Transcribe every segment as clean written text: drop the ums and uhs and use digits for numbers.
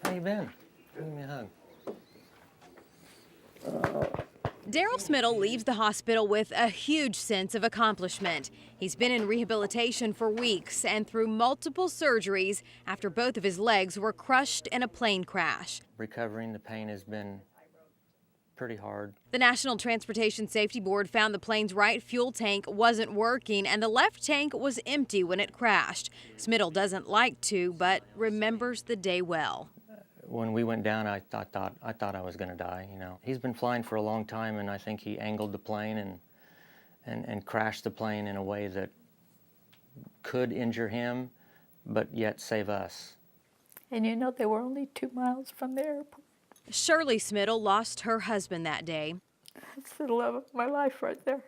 How you been? Give me a hug. Daryl Smittle leaves the hospital with a huge sense of accomplishment. He's been in rehabilitation for weeks and through multiple surgeries after both of his legs were crushed in a plane crash. Recovering the pain has been pretty hard. The National Transportation Safety Board found the plane's right fuel tank wasn't working and the left tank was empty when it crashed. Smittle doesn't like to, but remembers the day well. When we went down, I thought I was going to die. You know, he's been flying for a long time, and I think he angled the plane and crashed the plane in a way that could injure him, but yet save us. And you know, they were only 2 miles from the airport. Shirley Smittle lost her husband that day. That's the love of my life right there.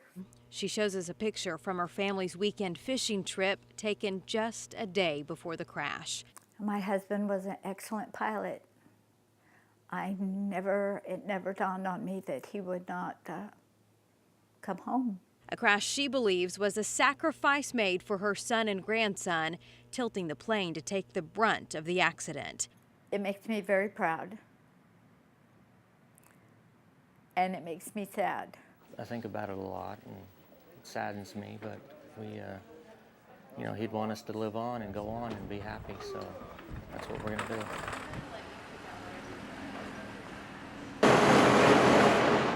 She shows us a picture from her family's weekend fishing trip taken just a day before the crash. My husband was an excellent pilot. It never dawned on me that he would not come home. A crash she believes was a sacrifice made for her son and grandson, tilting the plane to take the brunt of the accident. It makes me very proud. And it makes me sad. I think about it a lot, and it saddens me, but you know, he'd want us to live on and go on and be happy, so that's what we're going to do.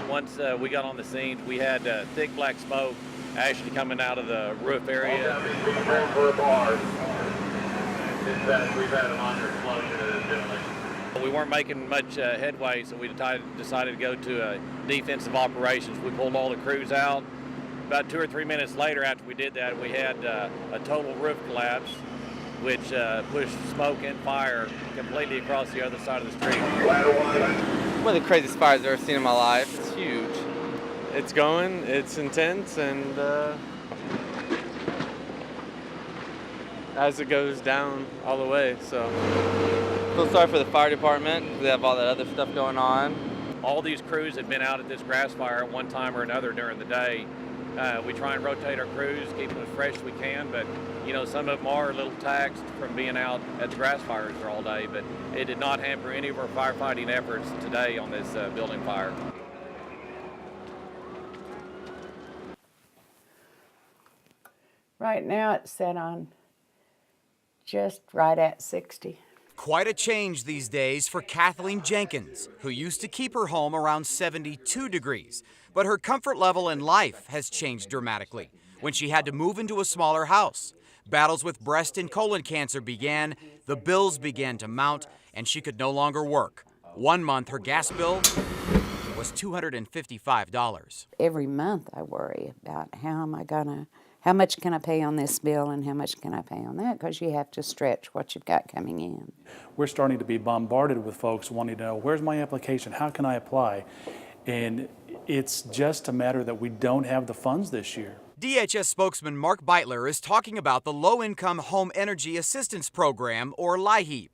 Once we got on the scene, we had thick black smoke actually coming out of the roof area. We've had a minor explosion in this building. We weren't making much headway, so we decided to go to defensive operations. We pulled all the crews out. About 2 or 3 minutes later after we did that, we had a total roof collapse, which pushed smoke and fire completely across the other side of the street. One of the craziest fires I've ever seen in my life. It's huge. It's going, it's intense, and as it goes down all the way, so. Feel sorry for the fire department, because they have all that other stuff going on. All these crews had been out at this grass fire at one time or another during the day. We try and rotate our crews, keep them as fresh as we can, but you know, some of them are a little taxed from being out at the grass fires for all day, but it did not hamper any of our firefighting efforts today on this building fire. Right now it's set on just right at 60. Quite a change these days for Kathleen Jenkins, who used to keep her home around 72 degrees. But her comfort level in life has changed dramatically when she had to move into a smaller house. Battles with breast and colon cancer began, the bills began to mount, and she could no longer work. 1 month, her gas bill was $255. Every month I worry about how much can I pay on this bill and how much can I pay on that, because you have to stretch what you've got coming in. We're starting to be bombarded with folks wanting to know, where's my application, how can I apply? And it's just a matter that we don't have the funds this year. DHS spokesman Mark Beitler is talking about the Low-Income Home Energy Assistance Program, or LIHEAP.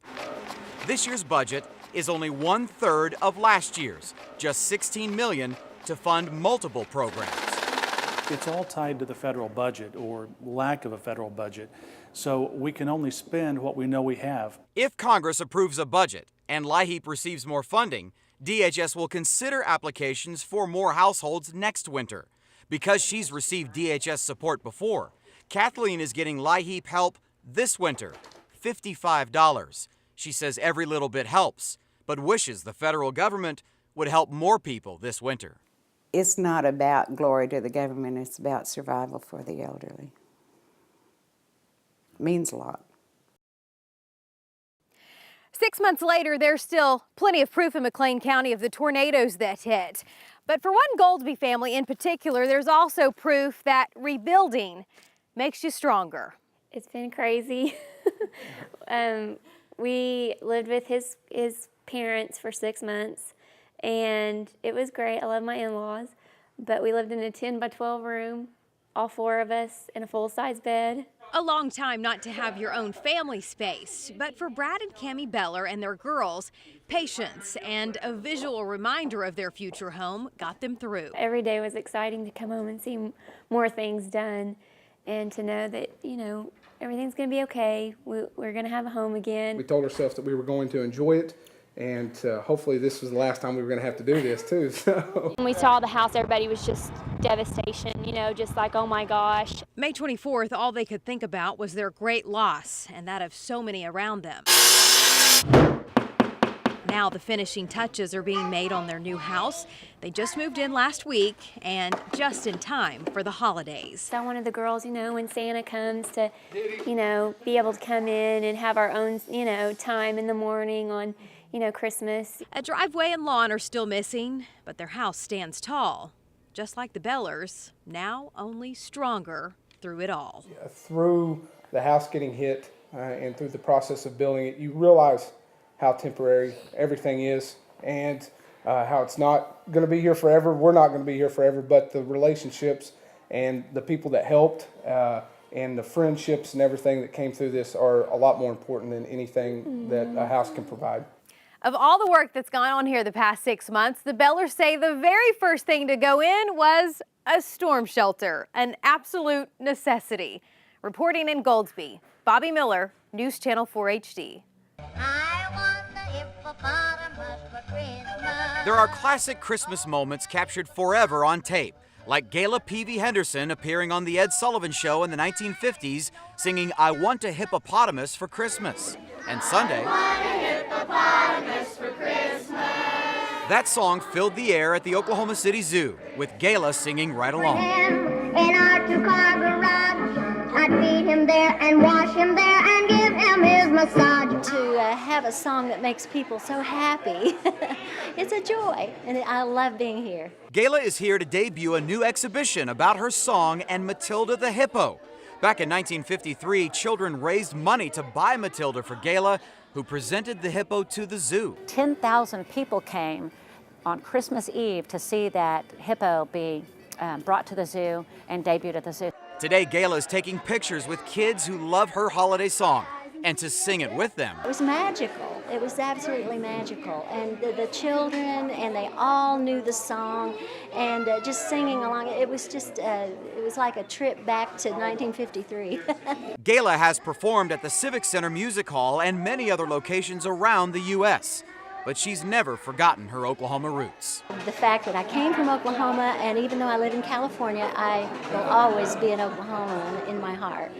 This year's budget is only 1/3 of last year's, just $16 million to fund multiple programs. It's all tied to the federal budget or lack of a federal budget, so we can only spend what we know we have. If Congress approves a budget and LIHEAP receives more funding, DHS will consider applications for more households next winter. Because she's received DHS support before, Kathleen is getting LIHEAP help this winter, $55. She says every little bit helps, but wishes the federal government would help more people this winter. It's not about glory to the government, it's about survival for the elderly. It means a lot. 6 months later, there's still plenty of proof in McLean County of the tornadoes that hit. But for one Goldsby family in particular, there's also proof that rebuilding makes you stronger. It's been crazy. We lived with his parents for 6 months, and it was great. I love my in-laws, but we lived in a 10 by 12 room, all 4 of us in a full-size bed. A long time not to have your own family space, but for Brad and Cammie Beller and their girls, patience and a visual reminder of their future home got them through. Every day was exciting to come home and see more things done, and to know that, you know, everything's going to be okay. We're going to have a home again. We told ourselves that we were going to enjoy it And hopefully this was the last time we were going to have to do this too. So. When we saw the house, everybody was just devastation, you know, just like, oh my gosh. May 24th, all they could think about was their great loss and that of so many around them. Now the finishing touches are being made on their new house. They just moved in last week and just in time for the holidays. I wanted the girls, you know, when Santa comes to, you know, be able to come in and have our own, you know, time in the morning on, you know, Christmas. A driveway and lawn are still missing, but their house stands tall. Just like the Bellers, now only stronger through it all. Through the house getting hit and through the process of building it, you realize how temporary everything is and how it's not going to be here forever. We're not going to be here forever, but the relationships and the people that helped and the friendships and everything that came through this are a lot more important than anything that a house can provide. Of all the work that's gone on here the past 6 months, the Bellers say the very first thing to go in was a storm shelter, an absolute necessity. Reporting in Goldsby, Bobby Miller, News Channel 4 HD. There are classic Christmas moments captured forever on tape, like Gayla Peavy Henderson appearing on The Ed Sullivan Show in the 1950s, singing I Want a Hippopotamus for Christmas. And Sunday, that song filled the air at the Oklahoma City Zoo, with Gayla singing right along. In our two-car garage, I'd feed him there and wash him there and give him his massage. To have a song that makes people so happy, it's a joy, and I love being here. Gayla is here to debut a new exhibition about her song and Matilda the Hippo. Back in 1953, children raised money to buy Matilda for Gayla, who presented the hippo to the zoo. 10,000 people came on Christmas Eve to see that hippo be brought to the zoo and debuted at the zoo. Today, Gayla is taking pictures with kids who love her holiday song and to sing it with them. It was magical. It was absolutely magical. And the children, and they all knew the song, and just singing along, it was just, it was like a trip back to 1953. Gayla has performed at the Civic Center Music Hall and many other locations around the U.S., but she's never forgotten her Oklahoma roots. The fact that I came from Oklahoma, and even though I live in California, I will always be an Oklahoman in my heart.